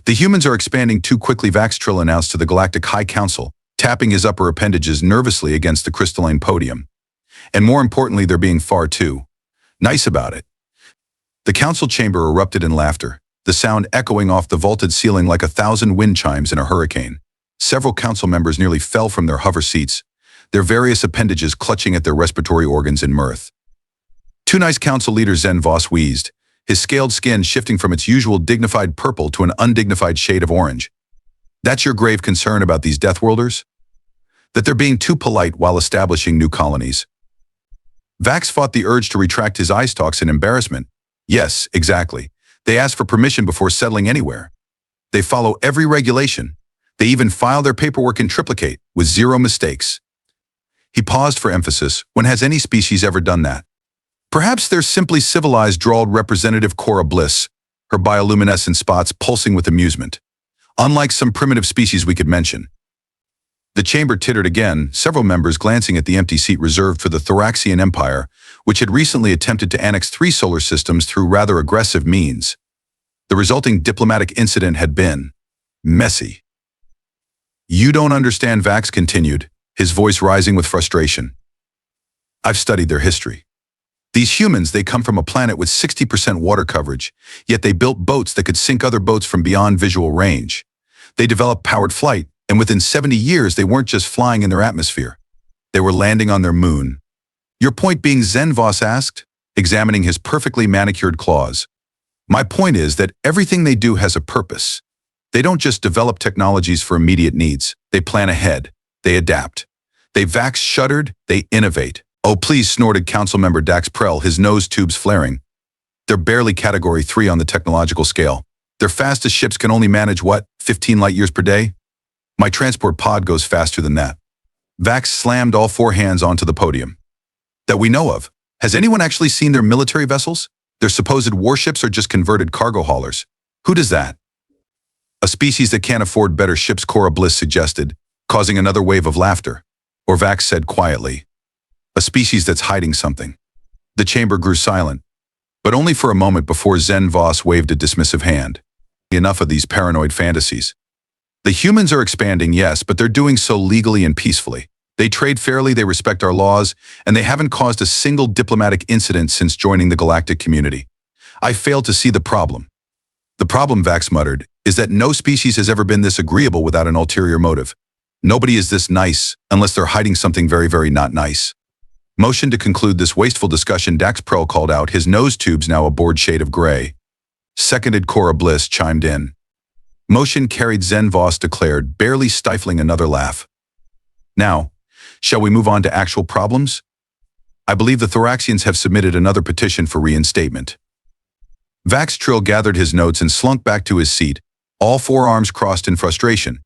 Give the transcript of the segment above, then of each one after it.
The humans are expanding too quickly, Vaxx Trill announced to the Galactic High Council, tapping his upper appendages nervously against the crystalline podium. And more importantly, they're being far too nice about it. The council chamber erupted in laughter, the sound echoing off the vaulted ceiling like 1,000 wind chimes in a hurricane. Several council members nearly fell from their hover seats, their various appendages clutching at their respiratory organs in mirth. Too nice council leader Zen Voss wheezed, his scaled skin shifting from its usual dignified purple to an undignified shade of orange. That's your grave concern about these Deathworlders? That they're being too polite while establishing new colonies. Vaxx fought the urge to retract his eye stalks in embarrassment. Yes, exactly. They ask for permission before settling anywhere. They follow every regulation. They even file their paperwork in triplicate, with 0 mistakes. He paused for emphasis. When has any species ever done that? Perhaps they're simply civilized, drawled Representative Cora Bliss, her bioluminescent spots pulsing with amusement. Unlike some primitive species we could mention. The chamber tittered again, several members glancing at the empty seat reserved for the Thoraxian Empire, which had recently attempted to annex 3 solar systems through rather aggressive means. The resulting diplomatic incident had been messy. You don't understand, Vaxx continued, his voice rising with frustration. I've studied their history. These humans, they come from a planet with 60% water coverage, yet they built boats that could sink other boats from beyond visual range. They developed powered flight, and within 70 years, they weren't just flying in their atmosphere. They were landing on their moon. Your point being, Zen Voss asked, examining his perfectly manicured claws. My point is that everything they do has a purpose. They don't just develop technologies for immediate needs. They plan ahead. They adapt. They Vaxx shuddered. They innovate. Oh, please, snorted Council Member Dax Prell, his nose tubes flaring. They're barely Category 3 on the technological scale. Their fastest ships can only manage, what, 15 light years per day? My transport pod goes faster than that. Vaxx slammed all 4 hands onto the podium. That we know of. Has anyone actually seen their military vessels? Their supposed warships are just converted cargo haulers. Who does that? A species that can't afford better ships, Cora Bliss suggested, causing another wave of laughter. Or Vaxx said quietly. A species that's hiding something. The chamber grew silent, but only for a moment before Zen Voss waved a dismissive hand. Enough of these paranoid fantasies. The humans are expanding, yes, but they're doing so legally and peacefully. They trade fairly, they respect our laws, and they haven't caused a single diplomatic incident since joining the galactic community. I fail to see the problem. The problem, Vaxx muttered, is that no species has ever been this agreeable without an ulterior motive. Nobody is this nice unless they're hiding something very, very not nice. Motion to conclude this wasteful discussion, Dax Prell called out, his nose tubes now a bored shade of gray. Seconded, Cora Bliss chimed in. Motion carried, Zen Voss declared, barely stifling another laugh. Now, shall we move on to actual problems? I believe the Thoraxians have submitted another petition for reinstatement. Vaxx Trill gathered his notes and slunk back to his seat, all 4 arms crossed in frustration.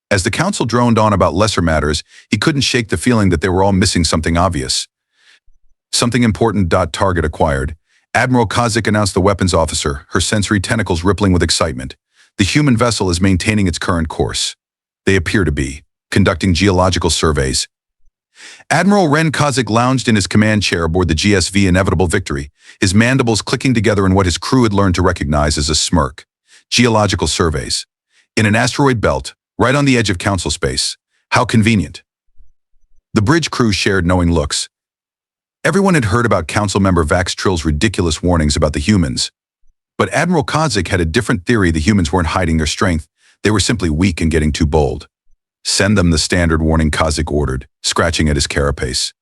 As the council droned on about lesser matters, he couldn't shake the feeling that they were all missing something obvious. Something important. Target acquired. Admiral Kazzik announced the weapons officer, her sensory tentacles rippling with excitement. The human vessel is maintaining its current course. They appear to be conducting geological surveys. Admiral Ren Kazzik lounged in his command chair aboard the GSV Inevitable Victory, his mandibles clicking together in what his crew had learned to recognize as a smirk. Geological surveys. In an asteroid belt, right on the edge of council space. How convenient. The bridge crew shared knowing looks. Everyone had heard about Council Member Vaxx Trill's ridiculous warnings about the humans. But Admiral Kazzik had a different theory. The humans weren't hiding their strength. They were simply weak and getting too bold. Send them the standard warning, Kazzik ordered, scratching at his carapace.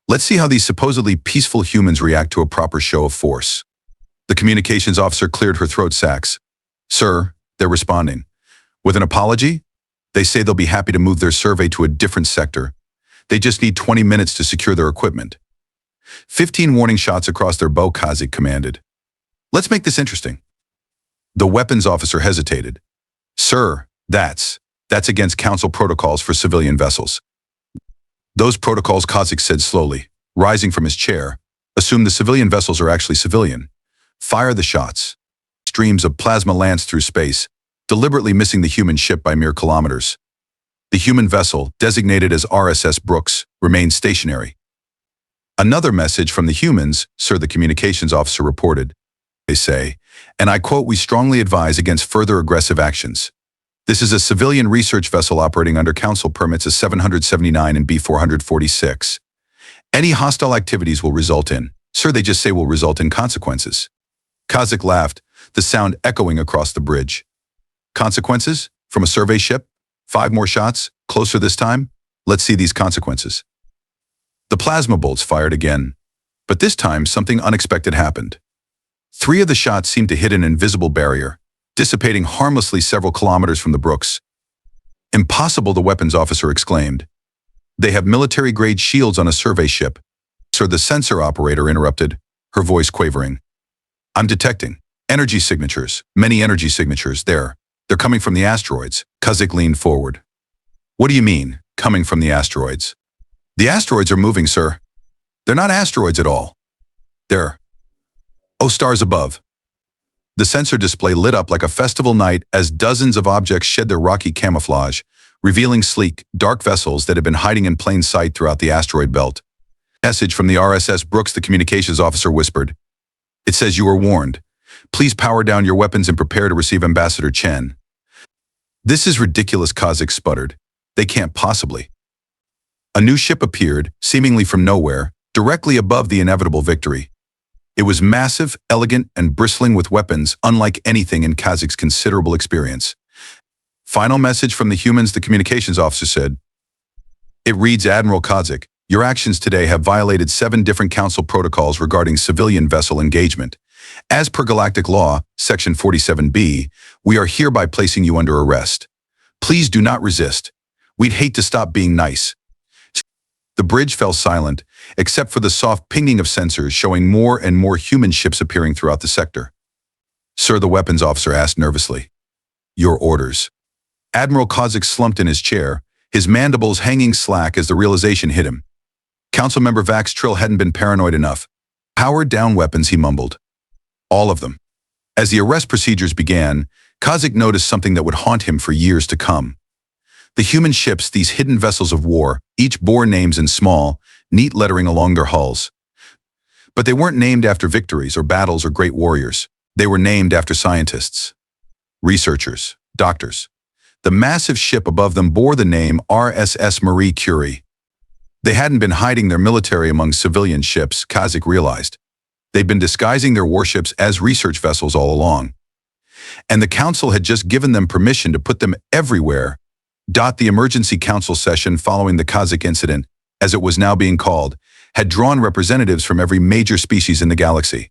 Let's see how these supposedly peaceful humans react to a proper show of force. The communications officer cleared her throat sacs. Sir, they're responding. With an apology? They say they'll be happy to move their survey to a different sector. They just need 20 minutes to secure their equipment. 15 warning shots across their bow, Kazzik commanded. Let's make this interesting. The weapons officer hesitated. Sir, that's against council protocols for civilian vessels. Those protocols, Kazzik said slowly, rising from his chair, assume the civilian vessels are actually civilian. Fire the shots. Streams of plasma lance through space, deliberately missing the human ship by mere kilometers. The human vessel, designated as RSS Brooks, remains stationary. Another message from the humans, sir, the communications officer reported. they say, and I quote, "We strongly advise against further aggressive actions." This is a civilian research vessel operating under Council permits as 779 and B446. Any hostile activities will result in, sir, they just say will result in consequences. Kazzik laughed, the sound echoing across the bridge. Consequences? From a survey ship? 5 more shots? Closer this time? Let's see these consequences. The plasma bolts fired again, but this time something unexpected happened. 3 of the shots seemed to hit an invisible barrier, dissipating harmlessly several kilometers from the brooks. "Impossible," the weapons officer exclaimed. "They have military-grade shields on a survey ship." "Sir," the sensor operator interrupted, her voice quavering. "I'm detecting energy signatures, many energy signatures. They're coming from the asteroids." Kazzik leaned forward. "What do you mean, coming from the asteroids?" "The asteroids are moving, sir. They're not asteroids at all. They're, stars above." The sensor display lit up like a festival night as dozens of objects shed their rocky camouflage, revealing sleek, dark vessels that had been hiding in plain sight throughout the asteroid belt. "Message from the RSS Brooks," the communications officer whispered. "It says you were warned. Please power down your weapons and prepare to receive Ambassador Chen." "This is ridiculous," Kazzik sputtered. "They can't possibly." A new ship appeared, seemingly from nowhere, directly above the inevitable victory. It was massive, elegant, and bristling with weapons unlike anything in Kazzik's considerable experience. "Final message from the humans," the communications officer said. It reads, "Admiral Kazzik, your actions today have violated 7 different Council protocols regarding civilian vessel engagement. As per Galactic Law, Section 47B, we are hereby placing you under arrest. Please do not resist. We'd hate to stop being nice." The bridge fell silent, except for the soft pinging of sensors showing more and more human ships appearing throughout the sector. "Sir," the weapons officer asked nervously. "Your orders." Admiral Kazzik slumped in his chair, his mandibles hanging slack as the realization hit him. Council Member Vaxx Trill hadn't been paranoid enough. "Powered down weapons," he mumbled. "All of them." As the arrest procedures began, Kazzik noticed something that would haunt him for years to come. The human ships, these hidden vessels of war, each bore names in small, neat lettering along their hulls. But they weren't named after victories or battles or great warriors. They were named after scientists, researchers, doctors. The massive ship above them bore the name RSS Marie Curie. They hadn't been hiding their military among civilian ships, Kazzik realized. They'd been disguising their warships as research vessels all along. And the Council had just given them permission to put them everywhere. The emergency council session following the Kazzik incident, as it was now being called, had drawn representatives from every major species in the galaxy.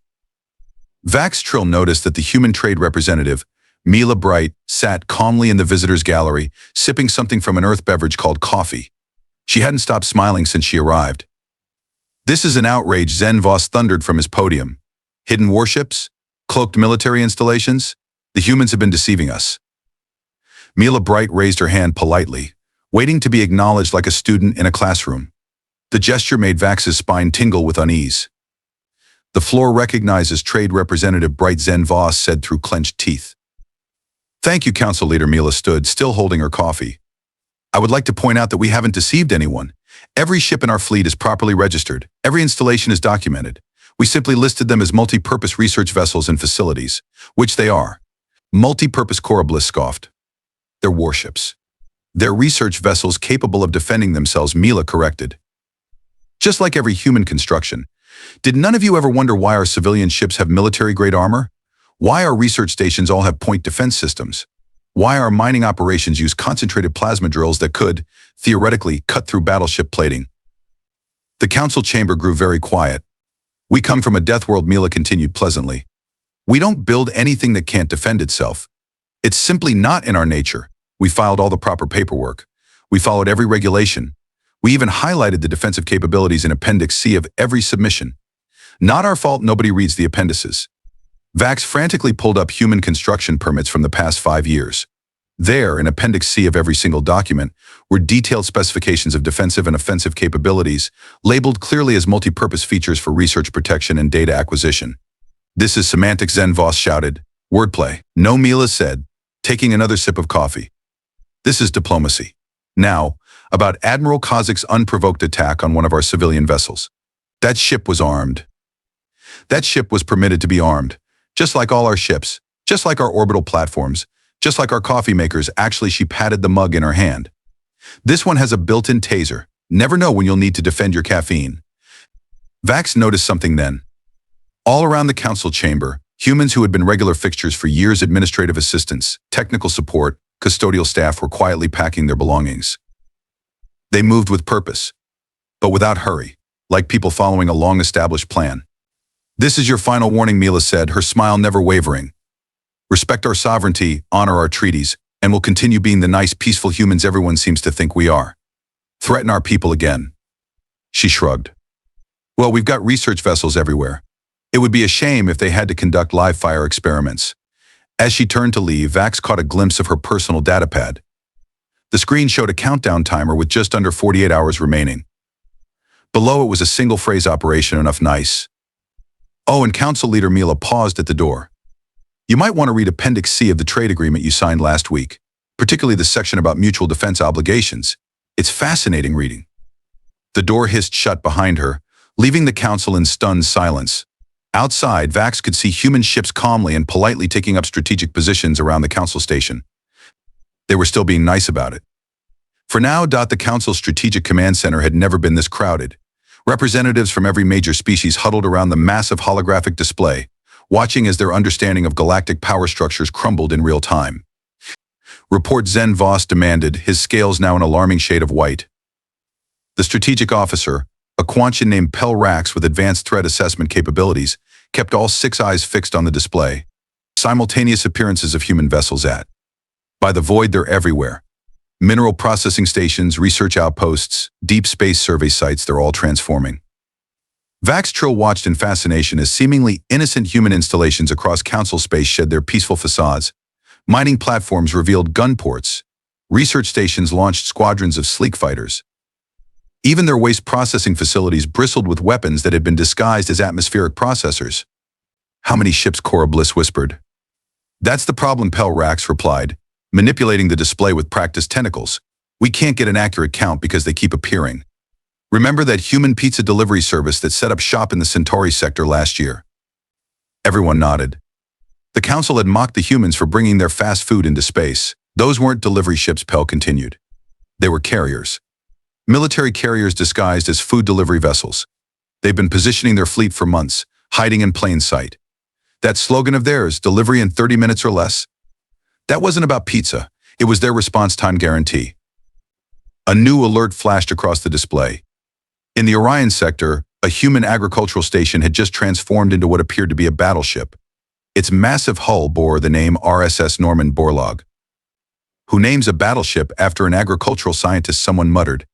Vaxx Trill noticed that the human trade representative, Mila Bright, sat calmly in the visitors' gallery, sipping something from an earth beverage called coffee. She hadn't stopped smiling since she arrived. "This is an outrage," Zen Voss thundered from his podium. "Hidden warships? Cloaked military installations? The humans have been deceiving us." Mila Bright raised her hand politely, waiting to be acknowledged like a student in a classroom. The gesture made Vax's spine tingle with unease. "The floor recognizes Trade Representative Bright," Zen Voss said through clenched teeth. "Thank you, Council Leader." Mila stood, still holding her coffee. "I would like to point out that we haven't deceived anyone. Every ship in our fleet is properly registered. Every installation is documented. We simply listed them as multi-purpose research vessels and facilities, which they are." "Multi-purpose," Bliss scoffed. "They're warships. They're research vessels capable of defending themselves," Mila corrected. "Just like every human construction. Did none of you ever wonder why our civilian ships have military-grade armor? Why our research stations all have point defense systems? Why our mining operations use concentrated plasma drills that could, theoretically, cut through battleship plating?" The council chamber grew very quiet. "We come from a death world," Mila continued pleasantly. "We don't build anything that can't defend itself. It's simply not in our nature. We filed all the proper paperwork. We followed every regulation. We even highlighted the defensive capabilities in Appendix C of every submission. Not our fault nobody reads the appendices." Vaxx frantically pulled up human construction permits from the past 5 years. There, in Appendix C of every single document, were detailed specifications of defensive and offensive capabilities, labeled clearly as multi-purpose features for research protection and data acquisition. "This is semantics," Zen Voss shouted. "Wordplay." "No," Mila said, taking another sip of coffee. "This is diplomacy. Now, about Admiral Kazzik's unprovoked attack on one of our civilian vessels. That ship was armed. That ship was permitted to be armed, Just like all our ships, just like our orbital platforms, just like our coffee makers. Actually, she patted the mug in her hand. This one has a built-in taser. Never know when you'll need to defend your caffeine. Vaxx noticed something then. All around the council chamber, humans who had been regular fixtures for years, administrative assistants, technical support, custodial staff were quietly packing their belongings. They moved with purpose, but without hurry, like people following a long-established plan. "This is your final warning," Mila said, her smile never wavering. "Respect our sovereignty, honor our treaties, and we'll continue being the nice, peaceful humans everyone seems to think we are. Threaten our people again." She shrugged. "Well, we've got research vessels everywhere. It would be a shame if they had to conduct live fire experiments." As she turned to leave, Vaxx caught a glimpse of her personal datapad. The screen showed a countdown timer with just under 48 hours remaining. Below it was a single-phrase operation enough nice. Oh, and Council Leader Mila paused at the door. "You might want to read Appendix C of the trade agreement you signed last week, particularly the section about mutual defense obligations. It's fascinating reading." The door hissed shut behind her, leaving the Council in stunned silence. Outside, Vaxx could see human ships calmly and politely taking up strategic positions around the Council station. They were still being nice about it. For now, the Council's Strategic Command Center had never been this crowded. Representatives from every major species huddled around the massive holographic display, watching as their understanding of galactic power structures crumbled in real time. "Report," Zen Voss demanded, his scales now an alarming shade of white. The strategic officer, a Quantian named Pel Rax with advanced threat assessment capabilities, kept all 6 eyes fixed on the display. Simultaneous appearances of human vessels by the void, they're everywhere. Mineral processing stations, research outposts, deep space survey sites, they're all transforming. Vaxx Trill watched in fascination as seemingly innocent human installations across Council space shed their peaceful facades. Mining platforms revealed gun ports. Research stations launched squadrons of sleek fighters. Even their waste processing facilities bristled with weapons that had been disguised as atmospheric processors. "How many ships?" Cora Bliss whispered. "That's the problem," Pel Rax replied, manipulating the display with practiced tentacles. "We can't get an accurate count because they keep appearing. Remember that human pizza delivery service that set up shop in the Centauri sector last year?" Everyone nodded. The Council had mocked the humans for bringing their fast food into space. "Those weren't delivery ships," Pel continued. "They were carriers. Military carriers disguised as food delivery vessels. They've been positioning their fleet for months, hiding in plain sight. That slogan of theirs, delivery in 30 minutes or less, that wasn't about pizza. It was their response time guarantee." A new alert flashed across the display. In the Orion sector, a human agricultural station had just transformed into what appeared to be a battleship. Its massive hull bore the name RSS Norman Borlaug. "Who names a battleship after an agricultural scientist?" someone muttered.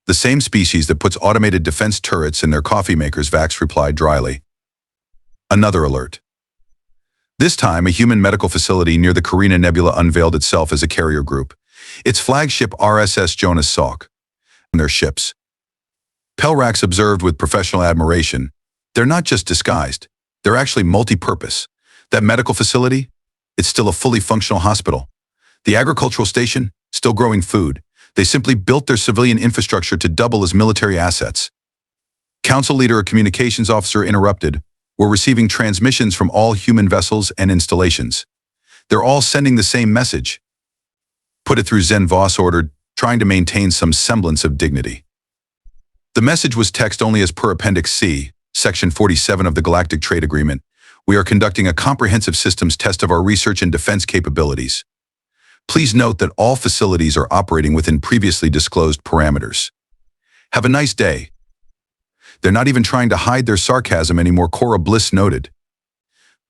"The same species that puts automated defense turrets in their coffee makers," Vaxx replied dryly. Another alert. This time, a human medical facility near the Carina Nebula unveiled itself as a carrier group. Its flagship RSS Jonas Salk and their ships. Pel Rax observed with professional admiration, "They're not just disguised, they're actually multi-purpose. That medical facility, it's still a fully functional hospital. The agricultural station, still growing food. They simply built their civilian infrastructure to double as military assets." Council Leader, a communications officer, interrupted. "We're receiving transmissions from all human vessels and installations. They're all sending the same message." "Put it through," Zen Voss ordered, trying to maintain some semblance of dignity. The message was text only as per Appendix C, Section 47 of the Galactic Trade Agreement. "We are conducting a comprehensive systems test of our research and defense capabilities. Please note that all facilities are operating within previously disclosed parameters. Have a nice day." "They're not even trying to hide their sarcasm anymore," Cora Bliss noted.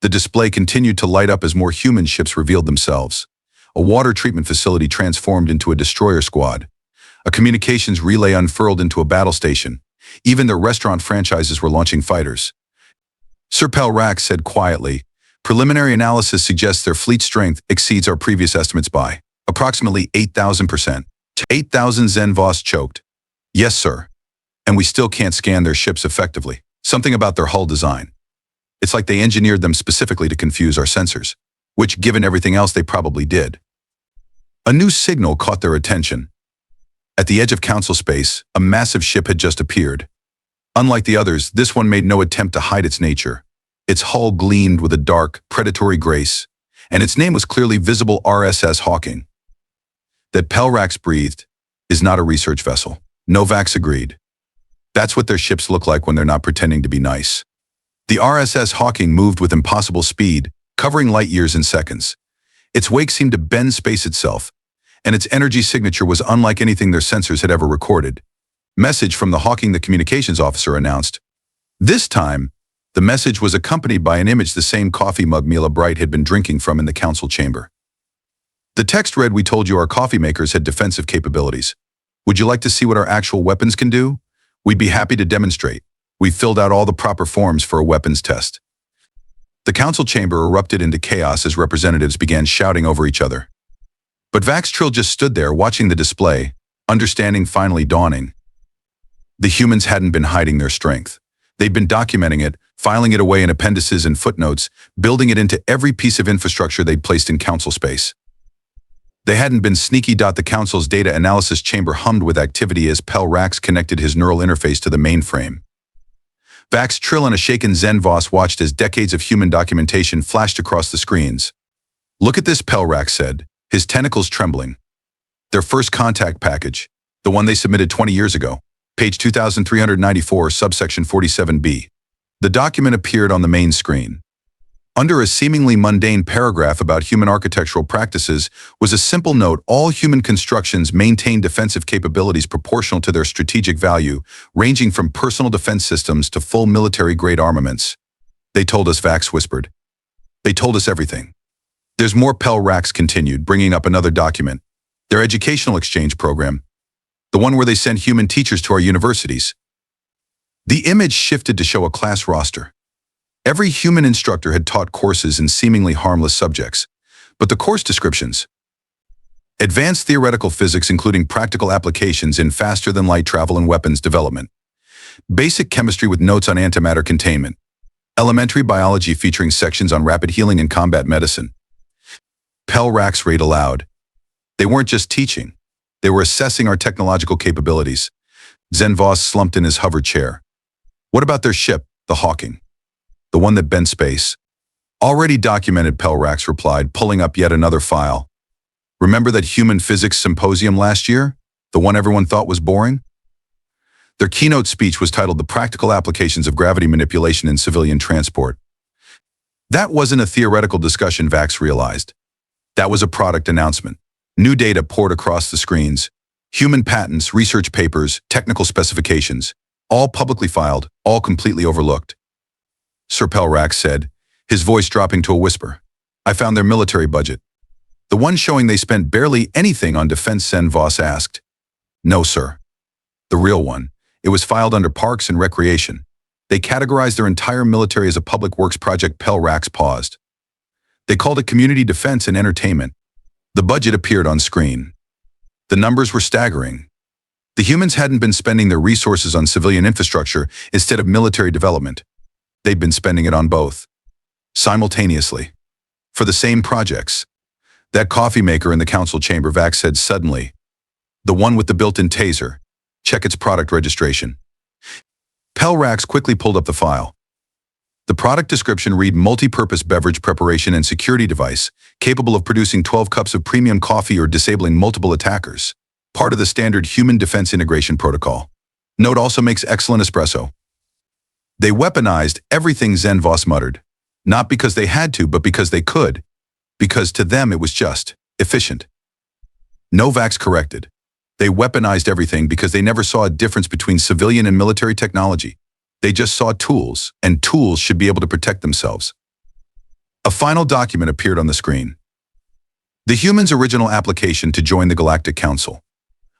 The display continued to light up as more human ships revealed themselves. A water treatment facility transformed into a destroyer squad. A communications relay unfurled into a battle station. Even their restaurant franchises were launching fighters. Sir Pel Rax said quietly, "Preliminary analysis suggests their fleet strength exceeds our previous estimates by approximately 8,000%. 8,000, Zen Voss choked. "Yes, sir. And we still can't scan their ships effectively. Something about their hull design. It's like they engineered them specifically to confuse our sensors, which, given everything else, they probably did." A new signal caught their attention. At the edge of Council space, a massive ship had just appeared. Unlike the others, this one made no attempt to hide its nature. Its hull gleamed with a dark, predatory grace, and its name was clearly visible: RSS Hawking. That Pelrax breathed is not a research vessel. No, Vaxx agreed. That's what their ships look like when they're not pretending to be nice. The RSS Hawking moved with impossible speed, covering light years in seconds. Its wake seemed to bend space itself, and its energy signature was unlike anything their sensors had ever recorded. Message from the Hawking, the communications officer announced. This time, the message was accompanied by an image, the same coffee mug Mila Bright had been drinking from in the council chamber. The text read, "We told you our coffee makers had defensive capabilities. Would you like to see what our actual weapons can do? We'd be happy to demonstrate. We filled out all the proper forms for a weapons test." The council chamber erupted into chaos as representatives began shouting over each other. But Vaxx Trill just stood there watching the display, understanding finally dawning. The humans hadn't been hiding their strength. They'd been documenting it, filing it away in appendices and footnotes, building it into every piece of infrastructure they'd placed in council space. They hadn't been sneaky. The council's data analysis chamber hummed with activity as Pelrax connected his neural interface to the mainframe. Vaxx Trill and a shaken Zen Voss watched as decades of human documentation flashed across the screens. "Look at this," Pelrax said, his tentacles trembling. "Their first contact package, the one they submitted 20 years ago, page 2394, subsection 47B. The document appeared on the main screen. Under a seemingly mundane paragraph about human architectural practices was a simple note: all human constructions maintain defensive capabilities proportional to their strategic value, ranging from personal defense systems to full military-grade armaments. They told us," Vaxx whispered. "They told us everything." "There's more," Pelrax continued, bringing up another document. "Their educational exchange program. The one where they send human teachers to our universities." The image shifted to show a class roster. Every human instructor had taught courses in seemingly harmless subjects, but the course descriptions: advanced theoretical physics including practical applications in faster-than-light travel and weapons development, basic chemistry with notes on antimatter containment, elementary biology featuring sections on rapid healing and combat medicine. Pelrax read aloud. "They weren't just teaching. They were assessing our technological capabilities." Zen Voss slumped in his hover chair. "What about their ship, the Hawking? The one that bent space?" "Already documented," Pelrax replied, pulling up yet another file. "Remember that human physics symposium last year? The one everyone thought was boring?" Their keynote speech was titled "The Practical Applications of Gravity Manipulation in Civilian Transport." That wasn't a theoretical discussion, Vaxx realized. That was a product announcement. New data poured across the screens. Human patents, research papers, technical specifications. All publicly filed, all completely overlooked. "Sir," Pelrax said, his voice dropping to a whisper, "I found their military budget." "The one showing they spent barely anything on defense?" Zen Voss asked. "No, sir. The real one. It was filed under Parks and Recreation. They categorized their entire military as a public works project." Pelrax paused. "They called it community defense and entertainment." The budget appeared on screen. The numbers were staggering. The humans hadn't been spending their resources on civilian infrastructure instead of military development. They'd been spending it on both. Simultaneously. For the same projects. "That coffee maker in the council chamber," Vaxx said suddenly. "The one with the built-in taser. Check its product registration." Pelrax quickly pulled up the file. The product description read: multi-purpose beverage preparation and security device, capable of producing 12 cups of premium coffee or disabling multiple attackers. Part of the standard human defense integration protocol. Note: also makes excellent espresso. "They weaponized everything," Zen Voss muttered. "Not because they had to, but because they could. Because to them it was just efficient." No, Vaxx corrected. They weaponized everything because they never saw a difference between civilian and military technology. They just saw tools, and tools should be able to protect themselves. A final document appeared on the screen. The humans' original application to join the Galactic Council.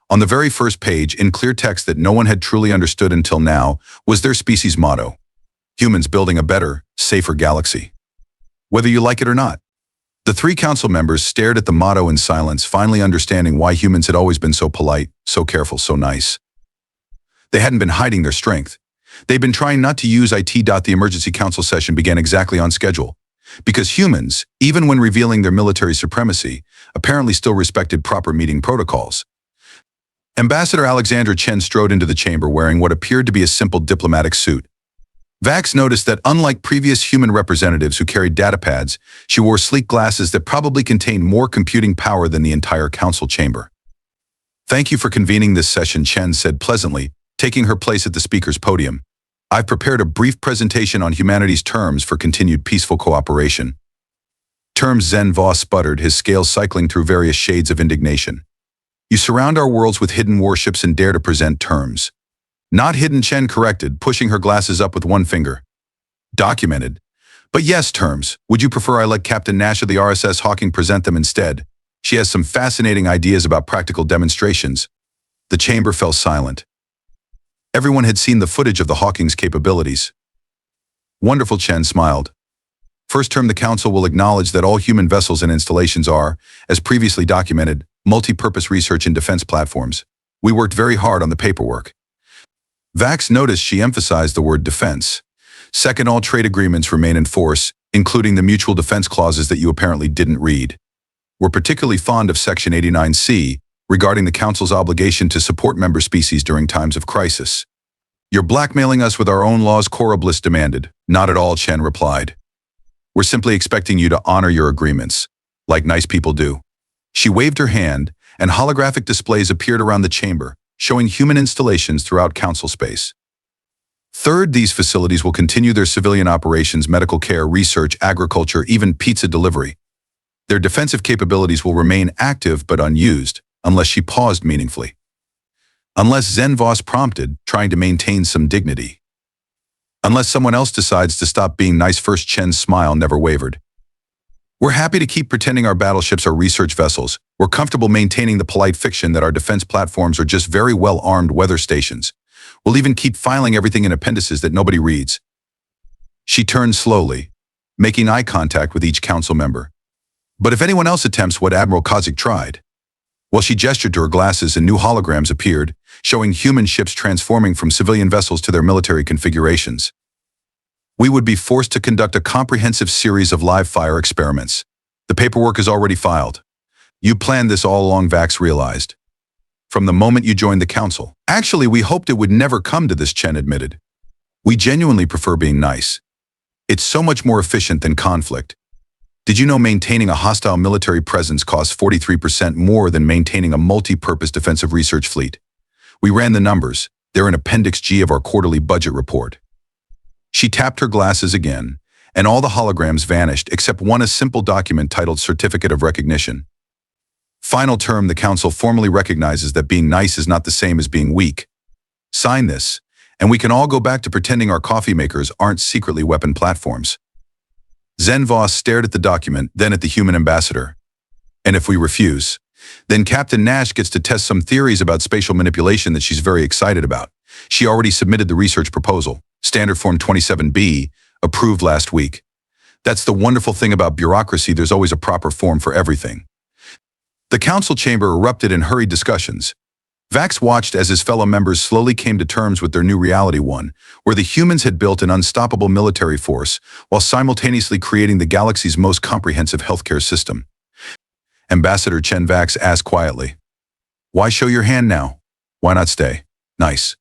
On the very first page, in clear text that no one had truly understood until now, was their species' motto: humans building a better, safer galaxy. Whether you like it or not. The three council members stared at the motto in silence, finally understanding why humans had always been so polite, so careful, so nice. They hadn't been hiding their strength. They'd been trying not to use it. The emergency council session began exactly on schedule. Because humans, even when revealing their military supremacy, apparently still respected proper meeting protocols. Ambassador Alexandra Chen strode into the chamber wearing what appeared to be a simple diplomatic suit. Vaxx noticed that unlike previous human representatives who carried datapads, she wore sleek glasses that probably contained more computing power than the entire council chamber. "Thank you for convening this session," Chen said pleasantly, taking her place at the speaker's podium. "I've prepared a brief presentation on humanity's terms for continued peaceful cooperation." Terms, Zen Voss sputtered, his scales cycling through various shades of indignation. "You surround our worlds with hidden warships and dare to present terms." "Not hidden," Chen corrected, pushing her glasses up with one finger. "Documented. But yes, terms. Would you prefer I let Captain Nash of the RSS Hawking present them instead? She has some fascinating ideas about practical demonstrations." The chamber fell silent. Everyone had seen the footage of the Hawking's capabilities. "Wonderful," Chen smiled. "First term, the Council will acknowledge that all human vessels and installations are, as previously documented, multi-purpose research and defense platforms. We worked very hard on the paperwork." Vaxx noticed she emphasized the word defense. "Second, all trade agreements remain in force, including the mutual defense clauses that you apparently didn't read. We're particularly fond of Section 89C, regarding the Council's obligation to support member species during times of crisis." "You're blackmailing us with our own laws," Cora Bliss demanded. "Not at all," Chen replied. "We're simply expecting you to honor your agreements, like nice people do." She waved her hand, and holographic displays appeared around the chamber, showing human installations throughout council space. Third, these facilities will continue their civilian operations, medical care, research, agriculture, even pizza delivery. Their defensive capabilities will remain active but unused, unless she paused meaningfully. Unless Zen Voss prompted, trying to maintain some dignity. Unless someone else decides to stop being nice first. Chen's smile never wavered. "We're happy to keep pretending our battleships are research vessels. We're comfortable maintaining the polite fiction that our defense platforms are just very well-armed weather stations. We'll even keep filing everything in appendices that nobody reads." She turned slowly, making eye contact with each council member. "But if anyone else attempts what Admiral Kazzik tried..." While she gestured to her glasses and new holograms appeared, showing human ships transforming from civilian vessels to their military configurations. "We would be forced to conduct a comprehensive series of live-fire experiments. The paperwork is already filed. You planned this all along," Vaxx realized. "From the moment you joined the council." "Actually, we hoped it would never come to this," Chen admitted. "We genuinely prefer being nice. It's so much more efficient than conflict. Did you know maintaining a hostile military presence costs 43% more than maintaining a multi-purpose defensive research fleet? We ran the numbers. They're in Appendix G of our quarterly budget report." She tapped her glasses again, and all the holograms vanished except one, a simple document titled Certificate of Recognition. "Final term, the Council formally recognizes that being nice is not the same as being weak. Sign this, and we can all go back to pretending our coffee makers aren't secretly weapon platforms." Zen Voss stared at the document, then at the human ambassador. "And if we refuse, then Captain Nash gets to test some theories about spatial manipulation that she's very excited about. She already submitted the research proposal, Standard Form 27B, approved last week. That's the wonderful thing about bureaucracy, there's always a proper form for everything." The council chamber erupted in hurried discussions. Vaxx watched as his fellow members slowly came to terms with their new reality, one where the humans had built an unstoppable military force while simultaneously creating the galaxy's most comprehensive healthcare system. Ambassador Chen, Vaxx asked quietly. "Why show your hand now? Why not stay nice?"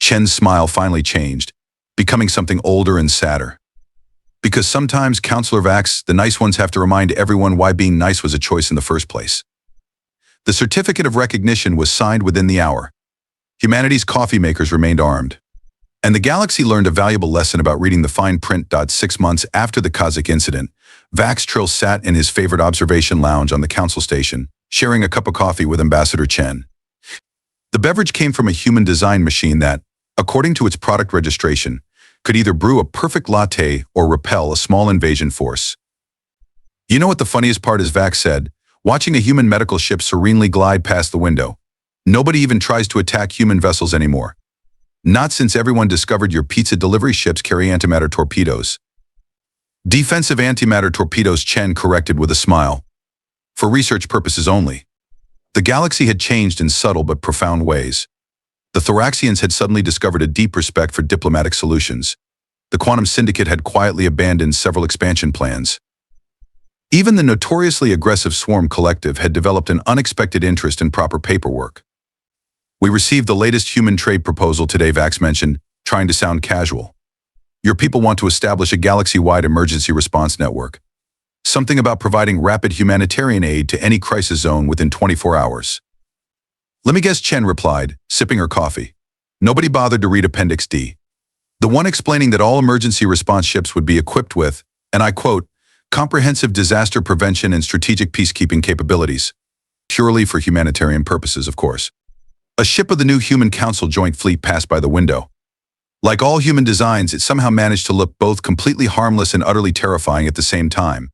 Chen's smile finally changed, becoming something older and sadder. "Because sometimes, Counselor Vaxx, the nice ones have to remind everyone why being nice was a choice in the first place." The certificate of recognition was signed within the hour. Humanity's coffee makers remained armed. And the galaxy learned a valuable lesson about reading the fine print. 6 months after the Kazzik incident, Vaxx Trill sat in his favorite observation lounge on the council station, sharing a cup of coffee with Ambassador Chen. The beverage came from a human-designed machine that, according to its product registration, could either brew a perfect latte or repel a small invasion force. "You know what the funniest part is," Vaxx said, watching a human medical ship serenely glide past the window. "Nobody even tries to attack human vessels anymore. Not since everyone discovered your pizza delivery ships carry antimatter torpedoes." "Defensive antimatter torpedoes," Chen corrected with a smile. "For research purposes only." The galaxy had changed in subtle but profound ways. The Thoraxians had suddenly discovered a deep respect for diplomatic solutions. The Quantum Syndicate had quietly abandoned several expansion plans. Even the notoriously aggressive Swarm Collective had developed an unexpected interest in proper paperwork. "We received the latest human trade proposal today," Vaxx mentioned, trying to sound casual. Your people want to establish a galaxy-wide emergency response network. Something about providing rapid humanitarian aid to any crisis zone within 24 hours. Let me guess, Chen replied, sipping her coffee. Nobody bothered to read Appendix D. The one explaining that all emergency response ships would be equipped with, and I quote, comprehensive disaster prevention and strategic peacekeeping capabilities. Purely for humanitarian purposes, of course. A ship of the new Human Council Joint Fleet passed by the window. Like all human designs, it somehow managed to look both completely harmless and utterly terrifying at the same time.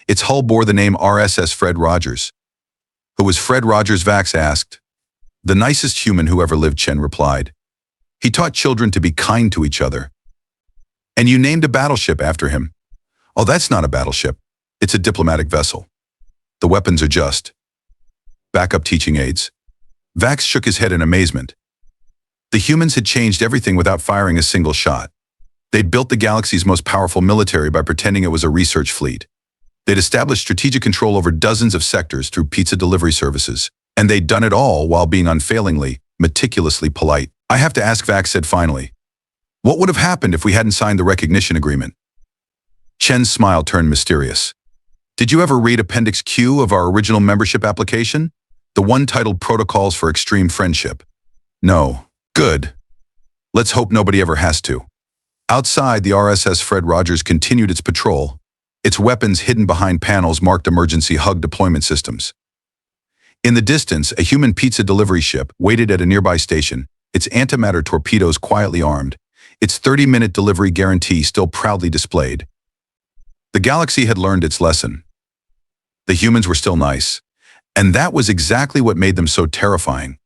Its hull bore the name RSS Fred Rogers. Who was Fred Rogers? Vaxx asked. The nicest human who ever lived, Chen replied. He taught children to be kind to each other. And you named a battleship after him. Oh, that's not a battleship. It's a diplomatic vessel. The weapons are just backup teaching aids. Vaxx shook his head in amazement. The humans had changed everything without firing a single shot. They'd built the galaxy's most powerful military by pretending it was a research fleet. They'd established strategic control over dozens of sectors through pizza delivery services. And they'd done it all while being unfailingly, meticulously polite. I have to ask, Vaxx said finally. What would have happened if we hadn't signed the recognition agreement? Chen's smile turned mysterious. Did you ever read Appendix Q of our original membership application? The one titled Protocols for Extreme Friendship. No. Good. Let's hope nobody ever has to. Outside, the RSS Fred Rogers continued its patrol. Its weapons hidden behind panels marked emergency hug deployment systems. In the distance, a human pizza delivery ship waited at a nearby station, its antimatter torpedoes quietly armed, its 30-minute delivery guarantee still proudly displayed. The galaxy had learned its lesson. The humans were still nice, and that was exactly what made them so terrifying.